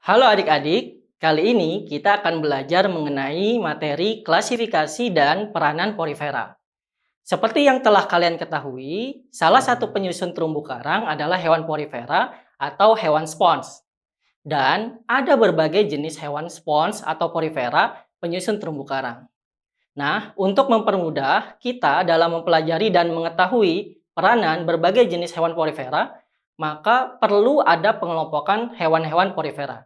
Halo adik-adik, kali ini kita akan belajar mengenai materi klasifikasi dan peranan porifera. Seperti yang telah kalian ketahui, salah satu penyusun terumbu karang adalah hewan porifera atau hewan spons. Dan ada berbagai jenis hewan spons atau porifera penyusun terumbu karang. Nah, untuk mempermudah kita dalam mempelajari dan mengetahui peranan berbagai jenis hewan porifera, maka perlu ada pengelompokan hewan-hewan porifera.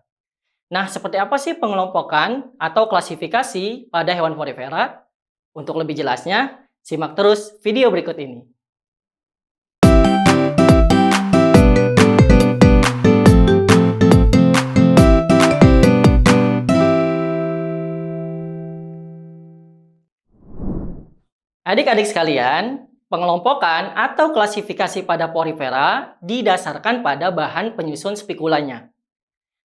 Nah, seperti apa sih pengelompokan atau klasifikasi pada hewan porifera? Untuk lebih jelasnya, simak terus video berikut ini. Adik-adik sekalian, pengelompokan atau klasifikasi pada porifera didasarkan pada bahan penyusun spikulanya.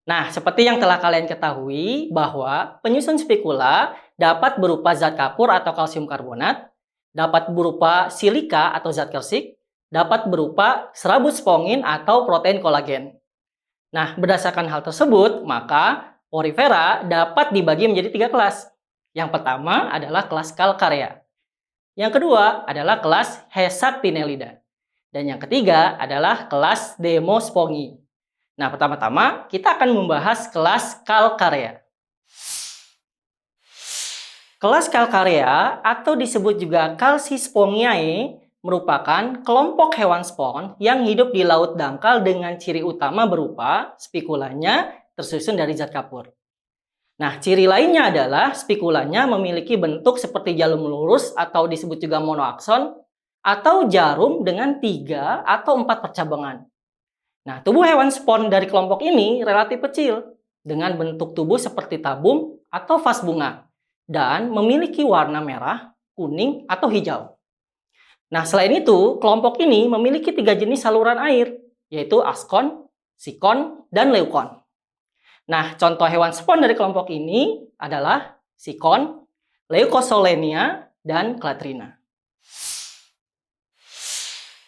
Nah, seperti yang telah kalian ketahui bahwa penyusun spikula dapat berupa zat kapur atau kalsium karbonat, dapat berupa silika atau zat kersik, dapat berupa serabut spongin atau protein kolagen. Nah, berdasarkan hal tersebut, maka porifera dapat dibagi menjadi 3 kelas. Yang pertama adalah kelas Calcarea. Yang kedua adalah kelas Hexactinellida. Dan yang ketiga adalah kelas Demospongi. Nah, pertama-tama kita akan membahas kelas Calcarea. Kelas Calcarea atau disebut juga Calcispongiae merupakan kelompok hewan spons yang hidup di laut dangkal dengan ciri utama berupa spikulanya tersusun dari zat kapur. Nah, ciri lainnya adalah spikulanya memiliki bentuk seperti jarum lurus atau disebut juga monoakson atau jarum dengan 3 atau 4 percabangan. Nah, tubuh hewan spons dari kelompok ini relatif kecil dengan bentuk tubuh seperti tabung atau vas bunga dan memiliki warna merah, kuning, atau hijau. Nah, selain itu, kelompok ini memiliki 3 jenis saluran air, yaitu askon, sikon, dan leukon. Nah, contoh hewan spons dari kelompok ini adalah sikon, Leucosolenia, dan Clatrina.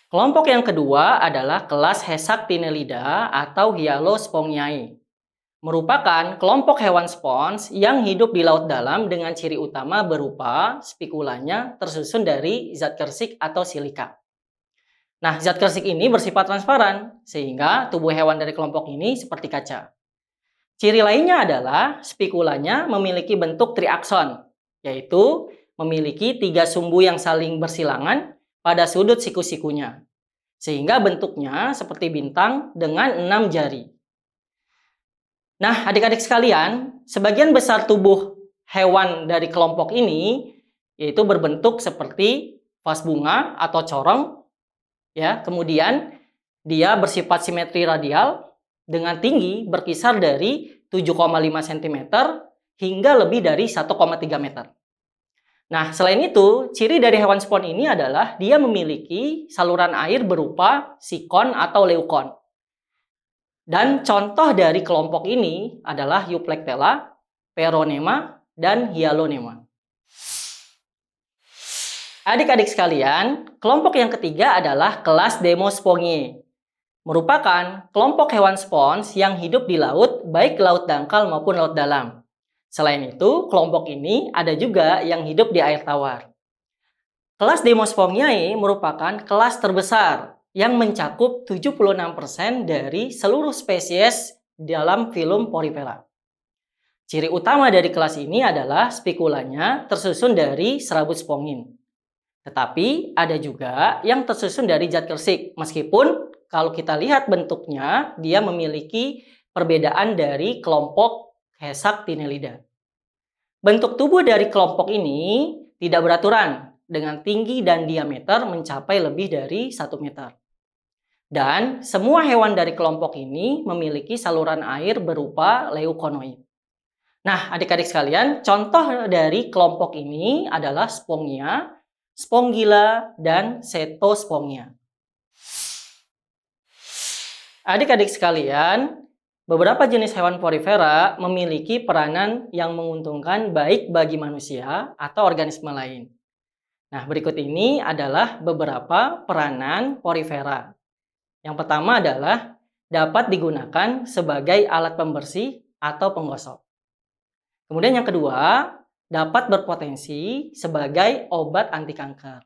Kelompok yang kedua adalah kelas Hexactinellida atau Hyalospongiae. Merupakan kelompok hewan spons yang hidup di laut dalam dengan ciri utama berupa spikulanya tersusun dari zat kersik atau silika. Nah, zat kersik ini bersifat transparan, sehingga tubuh hewan dari kelompok ini seperti kaca. Ciri lainnya adalah spikulanya memiliki bentuk triakson, yaitu memiliki 3 sumbu yang saling bersilangan pada sudut siku-sikunya, sehingga bentuknya seperti bintang dengan 6 jari. Nah, adik-adik sekalian, sebagian besar tubuh hewan dari kelompok ini yaitu berbentuk seperti vas bunga atau corong, ya. Kemudian dia bersifat simetri radial dengan tinggi berkisar dari 7,5 cm hingga lebih dari 1,3 meter. Nah, selain itu, ciri dari hewan spons ini adalah dia memiliki saluran air berupa sikon atau leukon. Dan contoh dari kelompok ini adalah Euplectella, Peronema, dan Hyalonema. Adik-adik sekalian, kelompok yang ketiga adalah kelas Demospongiae. Merupakan kelompok hewan spons yang hidup di laut, baik laut dangkal maupun laut dalam. Selain itu, kelompok ini ada juga yang hidup di air tawar. Kelas Demospongiae merupakan kelas terbesar yang mencakup 76% dari seluruh spesies dalam filum porifera. Ciri utama dari kelas ini adalah spikulanya tersusun dari serabut spongin. Tetapi ada juga yang tersusun dari zat kersik, meskipun kalau kita lihat bentuknya, dia memiliki perbedaan dari kelompok Hexactinellida. Bentuk tubuh dari kelompok ini tidak beraturan dengan tinggi dan diameter mencapai lebih dari 1 meter. Dan semua hewan dari kelompok ini memiliki saluran air berupa leukonoid. Nah, adik-adik sekalian, contoh dari kelompok ini adalah Spongia, Spongilla, dan Setospongia. Adik-adik sekalian, beberapa jenis hewan porifera memiliki peranan yang menguntungkan baik bagi manusia atau organisme lain. Nah, berikut ini adalah beberapa peranan porifera. Yang pertama adalah dapat digunakan sebagai alat pembersih atau penggosok. Kemudian yang kedua, dapat berpotensi sebagai obat anti kanker.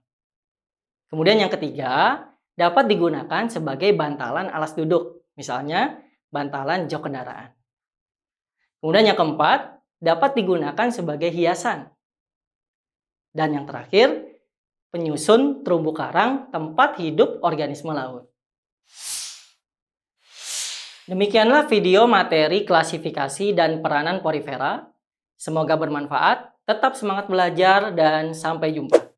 Kemudian yang ketiga, dapat digunakan sebagai bantalan alas duduk, misalnya bantalan jok kendaraan. Kemudian yang keempat, dapat digunakan sebagai hiasan. Dan yang terakhir, penyusun terumbu karang tempat hidup organisme laut. Demikianlah video materi klasifikasi dan peranan porifera. Semoga bermanfaat, tetap semangat belajar, dan sampai jumpa.